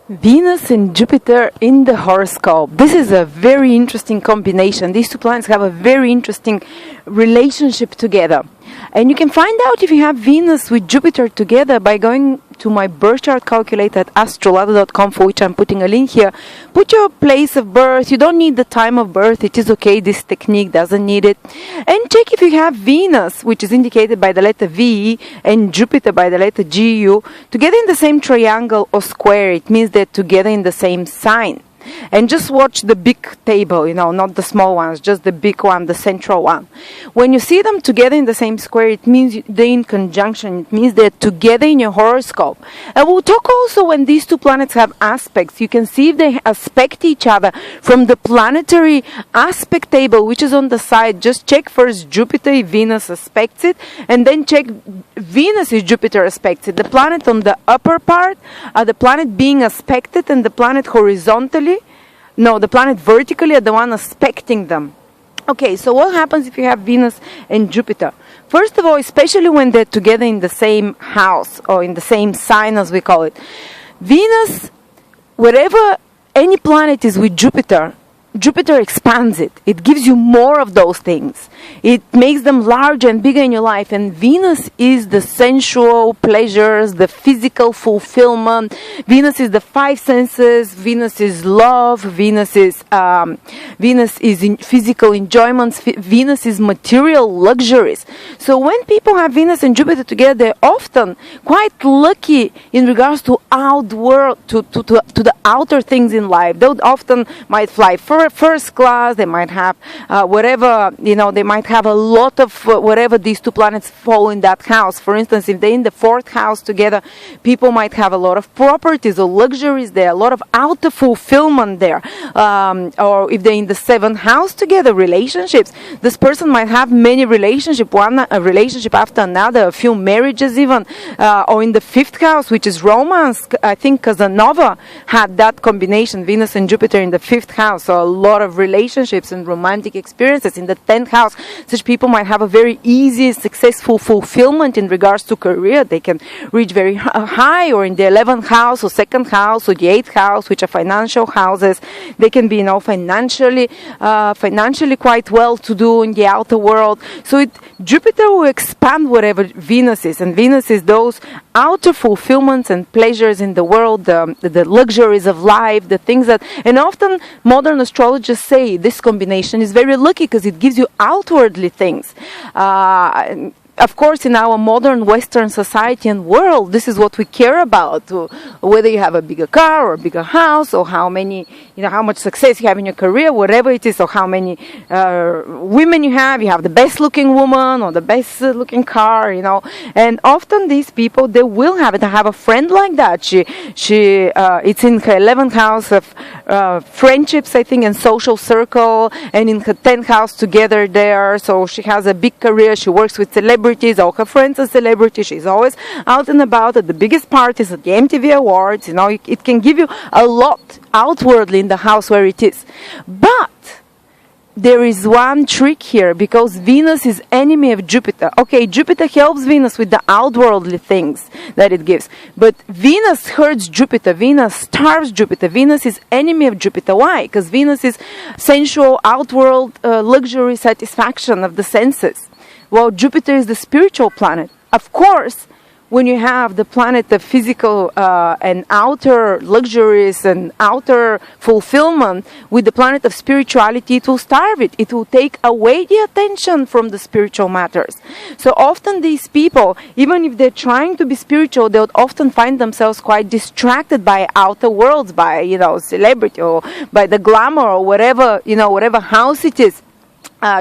Venus and Jupiter in the horoscope. This is a very interesting combination. These two planets have a very interesting relationship together. And you can find out if you have Venus with Jupiter together by going to my birth chart calculator at AstroLada.com, for which I'm putting a link here. Put your place of birth. You don't need the time of birth. It is okay. This technique doesn't need it. And check if you have Venus, which is indicated by the letter V, and Jupiter by the letter GU, together in the same triangle or square. It means they're together in the same sign. And just watch the big table, not the small ones, just the big one, the central one. When you see them together in the same square, it means they're in conjunction. It means they're together in your horoscope. And we'll talk also when these two planets have aspects. You can see if they aspect each other from the planetary aspect table, which is on the side. Just check first Jupiter if Venus aspects it, and then check Venus if Jupiter aspects it. The planet on the upper part, the planet being aspected, and the planet horizontally. No, the planet vertically are the one aspecting them. Okay, so what happens if you have Venus and Jupiter? First of all, especially when they're together in the same house or in the same sign, as we call it. Venus, wherever any planet is with Jupiter, Jupiter expands it. It gives you more of those things. It makes them larger and bigger in your life. And Venus is the sensual pleasures, the physical fulfillment. Venus is the five senses. Venus is love. Venus is in physical enjoyments. Venus is material luxuries. So when people have Venus and Jupiter together, they're often quite lucky in regards to outward, to the outer things in life. They often might fly first class. They might have they might have a lot of whatever these two planets fall in that house. For instance, if they're in the fourth house together, people might have a lot of properties or luxuries there, a lot of outer fulfillment there. Or if they're in the seventh house together, relationships. This person might have many relationships, a relationship after another, a few marriages even. Or in the fifth house, which is romance. I think Casanova had that combination, Venus and Jupiter in the fifth house. So a lot of relationships and romantic experiences. In the 10th house, such people might have a very easy, successful fulfillment in regards to career. They can reach very high, or in the 11th house or 2nd house or the 8th house, which are financial houses. They can be, financially quite well to do in the outer world. So Jupiter will expand whatever Venus is, and Venus is those outer fulfillments and pleasures in the world, the luxuries of life, the things that, and often modern astrologers say this combination is very lucky because it gives you outwardly things. Of course, in our modern Western society and world, this is what we care about. Whether you have a bigger car or a bigger house, or how much success you have in your career, whatever it is, or how many women you have the best looking woman or the best looking car, And often these people, they will have it. I have a friend like that. It's in her 11th house of friendships, I think, and social circle, and in her 10th house together there. So she has a big career. She works with celebrities. All her friends are celebrities. She's always out and about at the biggest parties, at the MTV Awards. It can give you a lot outwardly in the house where it is. But there is one trick here, because Venus is enemy of Jupiter. Okay, Jupiter helps Venus with the outwardly things that it gives. But Venus hurts Jupiter. Venus starves Jupiter. Venus is enemy of Jupiter. Why? Because Venus is sensual, outward, luxury satisfaction of the senses. Well, Jupiter is the spiritual planet. Of course, when you have the planet of physical and outer luxuries and outer fulfillment with the planet of spirituality, it will starve it. It will take away the attention from the spiritual matters. So often these people, even if they're trying to be spiritual, they'll often find themselves quite distracted by outer worlds, by, celebrity, or by the glamour, or whatever house it is.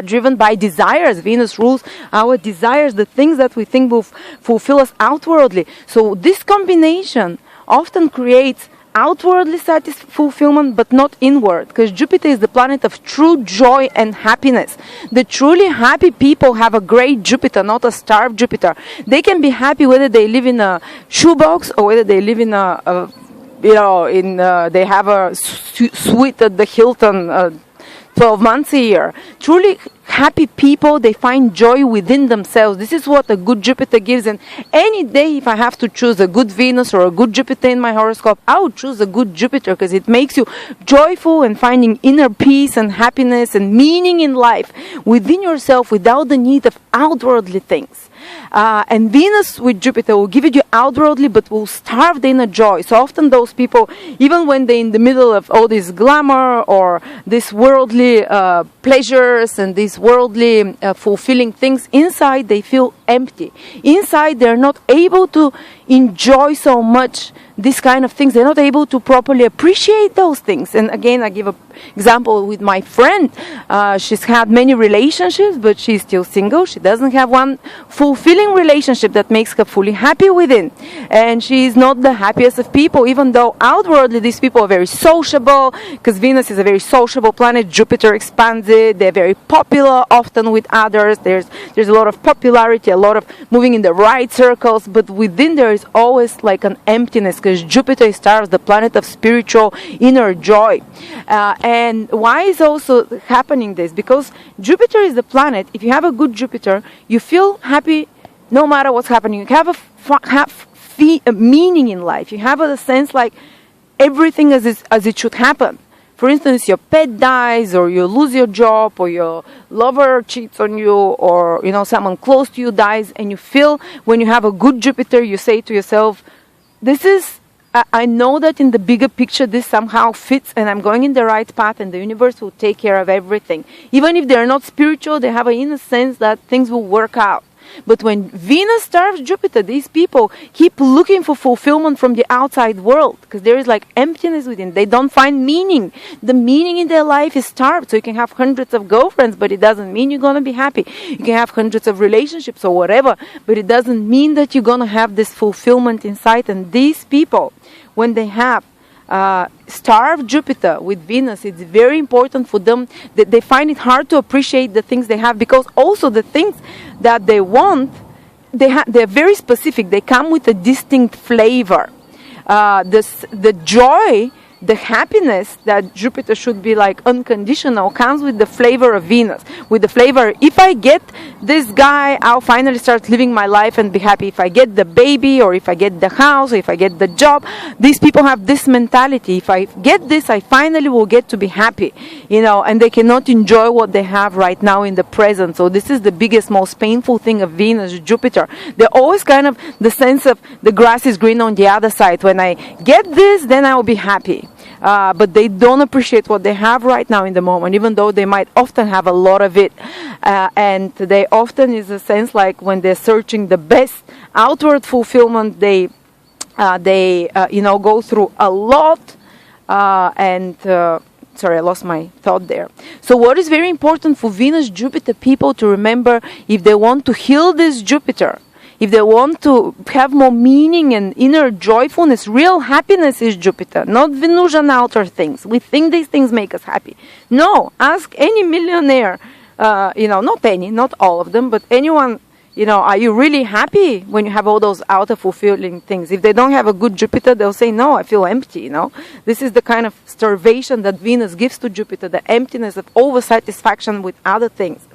Driven by desires. Venus rules our desires, the things that we think will fulfill us outwardly. So this combination often creates outwardly fulfillment, but not inward, because Jupiter is the planet of true joy and happiness. The truly happy people have a great Jupiter, not a starved Jupiter. They can be happy whether they live in a shoebox or whether they live in they have a suite at the Hilton, 12 months a year. Truly happy people, they find joy within themselves. This is what a good Jupiter gives. And any day, if I have to choose a good Venus or a good Jupiter in my horoscope, I would choose a good Jupiter because it makes you joyful and finding inner peace and happiness and meaning in life within yourself without the need of outwardly things. And Venus with Jupiter will give it you outwardly, but will starve the inner joy. So often those people, even when they're in the middle of all this glamour or this worldly pleasures and these worldly fulfilling things, inside they feel empty. Inside they're not able to enjoy so much these kind of things. They're not able to properly appreciate those things. And again, I give an example with my friend. She's had many relationships, but she's still single. She doesn't have one fulfilling relationship that makes her fully happy within. And she's not the happiest of people, even though outwardly these people are very sociable, because Venus is a very sociable planet. Jupiter expands it. They're very popular often with others. There's a lot of popularity, a lot of moving in the right circles, but within there is always like an emptiness, because Jupiter starves the planet of spiritual inner joy. And why is also happening this? Because Jupiter is the planet. If you have a good Jupiter, you feel happy no matter what's happening. You have a meaning in life. You have a sense like everything as it should happen. For instance, your pet dies, or you lose your job, or your lover cheats on you, or someone close to you dies, and you feel when you have a good Jupiter, you say to yourself, I know that in the bigger picture this somehow fits, and I'm going in the right path, and the universe will take care of everything. Even if they're not spiritual, they have an inner sense that things will work out. But when Venus starves Jupiter, these people keep looking for fulfillment from the outside world, because there is like emptiness within. They don't find meaning. The meaning in their life is starved. So you can have hundreds of girlfriends, but it doesn't mean you're going to be happy. You can have hundreds of relationships or whatever, but it doesn't mean that you're going to have this fulfillment inside. And these people, when they have starved Jupiter with Venus, it's very important for them that they find it hard to appreciate the things they have, because also the things that they want, they're very specific. They come with a distinct flavor. The joy, the happiness that Jupiter should be like unconditional comes with the flavor of Venus. With the flavor, if I get this guy, I'll finally start living my life and be happy. If I get the baby, or if I get the house, or if I get the job, these people have this mentality. If I get this, I finally will get to be happy, and they cannot enjoy what they have right now in the present. So this is the biggest, most painful thing of Venus, Jupiter. They're always kind of the sense of the grass is green on the other side. When I get this, then I will be happy. But they don't appreciate what they have right now in the moment, even though they might often have a lot of it. And they often is a sense like when they're searching the best outward fulfillment, they go through a lot. Sorry, I lost my thought there. So what is very important for Venus-Jupiter people to remember, if they want to heal this Jupiter, if they want to have more meaning and inner joyfulness, real happiness is Jupiter, not Venusian outer things. We think these things make us happy. No, ask any millionaire, not all of them, but anyone, are you really happy when you have all those outer fulfilling things? If they don't have a good Jupiter, they'll say, no, I feel empty, This is the kind of starvation that Venus gives to Jupiter, the emptiness of over-satisfaction with other things.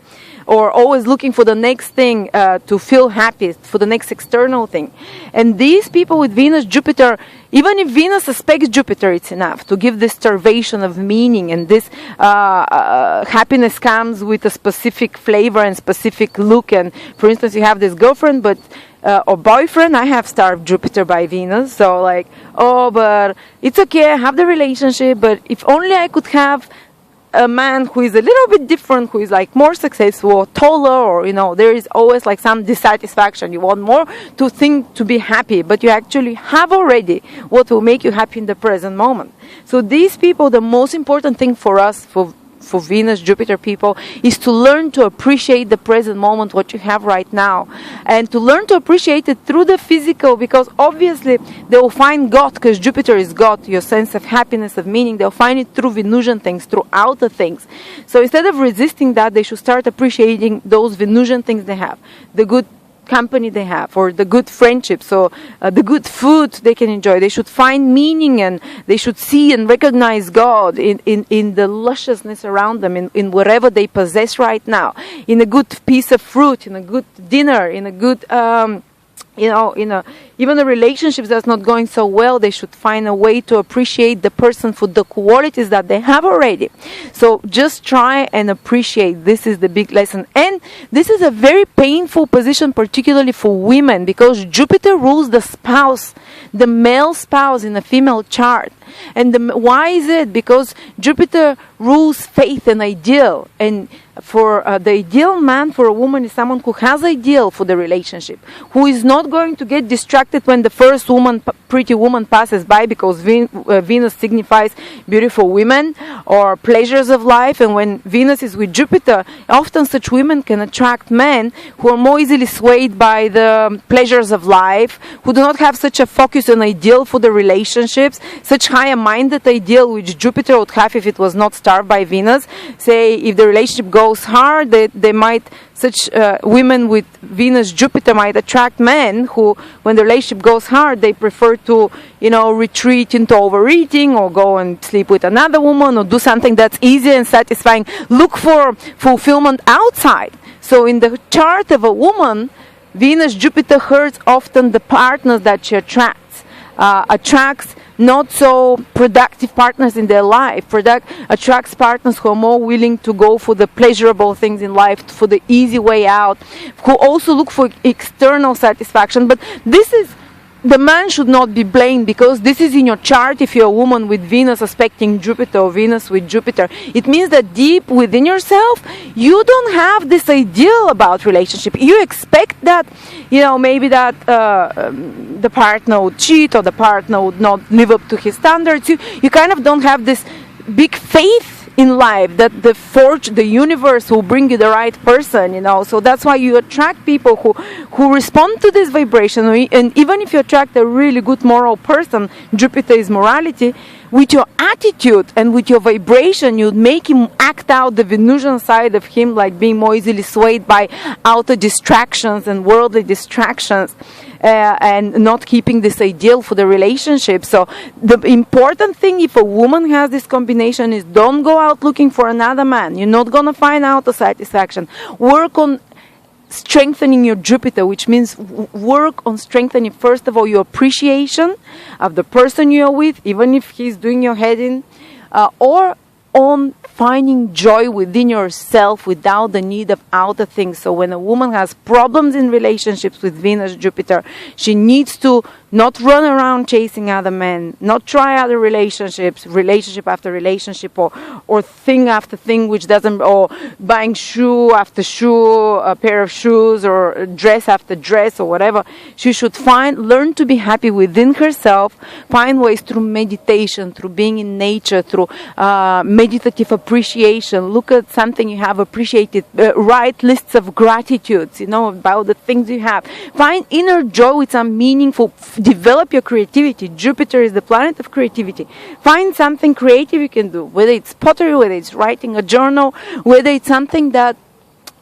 Or always looking for the next thing to feel happy, for the next external thing. And these people with Venus, Jupiter, even if Venus aspects Jupiter, it's enough to give this starvation of meaning. And this happiness comes with a specific flavor and specific look. And for instance, you have this girlfriend, or boyfriend. I have starved Jupiter by Venus. So but it's okay, I have the relationship, but if only I could have a man who is a little bit different, who is like more successful, or taller, or there is always like some dissatisfaction. You want more to be happy, but you actually have already what will make you happy in the present moment. So these people, the most important thing for us, for Venus, Jupiter people, is to learn to appreciate the present moment, what you have right now, and to learn to appreciate it through the physical, because obviously they will find God, because Jupiter is God, your sense of happiness, of meaning. They'll find it through Venusian things, through outer things. So instead of resisting that, they should start appreciating those Venusian things they have. The good company they have, or the good friendships, or the good food they can enjoy. They should find meaning, and they should see and recognize God in the lusciousness around them, in whatever they possess right now, in a good piece of fruit, in a good dinner, in a good even the relationships that's not going so well, they should find a way to appreciate the person for the qualities that they have already. So just try and appreciate. This is the big lesson. And this is a very painful position, particularly for women, because Jupiter rules the spouse, the male spouse in a female chart. And why is it? Because Jupiter rules faith and ideal. And for the ideal man for a woman is someone who has ideal for the relationship, who is not going to get distracted when the first pretty woman passes by, because Venus signifies beautiful women or pleasures of life. And when Venus is with Jupiter, often such women can attract men who are more easily swayed by the pleasures of life, who do not have such a focus on ideal for the relationships, such higher-minded ideal which Jupiter would have if it was not starved by Venus. Say, if the relationship goes hard, they might, such women with Venus Jupiter might attract men who, when the relationship goes hard, they prefer to, retreat into overeating, or go and sleep with another woman, or do something that's easy and satisfying. Look for fulfillment outside. So in the chart of a woman, Venus Jupiter hurts often the partners that she attracts not so productive partners in their life. Attracts partners who are more willing to go for the pleasurable things in life, for the easy way out, who also look for external satisfaction. But the man should not be blamed, because this is in your chart. If you're a woman with Venus aspecting Jupiter, or Venus with Jupiter, it means that deep within yourself, you don't have this ideal about relationship. You expect that, maybe that the partner would cheat, or the partner would not live up to his standards. You kind of don't have this big faith in life that the universe will bring you the right person, So that's why you attract people who respond to this vibration. And even if you attract a really good moral person, Jupiter is morality, with your attitude and with your vibration, you'd make him act out the Venusian side of him, like being more easily swayed by outer distractions and worldly distractions. And not keeping this ideal for the relationship. So the important thing, if a woman has this combination, is don't go out looking for another man. You're not going to find out the satisfaction. Work on strengthening your Jupiter, which means work on strengthening, first of all, your appreciation of the person you're with, even if he's doing your head in, or on finding joy within yourself without the need of outer things. So when a woman has problems in relationships with Venus, Jupiter, she needs to not run around chasing other men, not try other relationships, relationship after relationship, or thing after thing which doesn't, or buying shoe after shoe, a pair of shoes, or dress after dress, or whatever. She should learn to be happy within herself, find ways through meditation, through being in nature, through meditative appreciation. Look at something you have appreciated, write lists of gratitudes, about the things you have. Find inner joy with some meaningful. Develop your creativity. Jupiter is the planet of creativity. Find something creative you can do, whether it's pottery, whether it's writing a journal, whether it's something that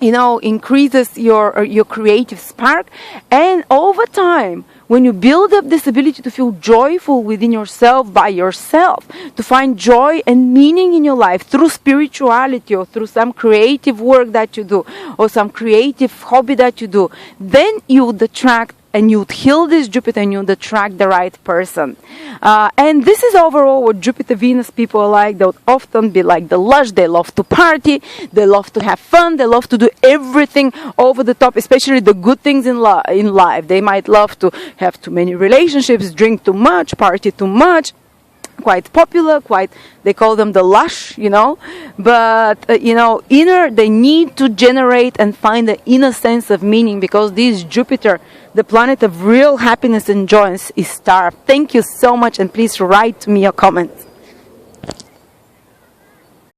increases your creative spark. And over time, when you build up this ability to feel joyful within yourself, by yourself, to find joy and meaning in your life through spirituality, or through some creative work that you do, or some creative hobby that you do, then you would attract and you'd heal this Jupiter, and you'd attract the right person. And this is overall what Jupiter-Venus people are like. They would often be like the lush. They love to party. They love to have fun. They love to do everything over the top, especially the good things in life. They might love to have too many relationships, drink too much, party too much. Quite popular, they call them the lush, but inner, they need to generate and find the inner sense of meaning, because this Jupiter, the planet of real happiness and joy, is starved. Thank you so much, and please write to me your comments.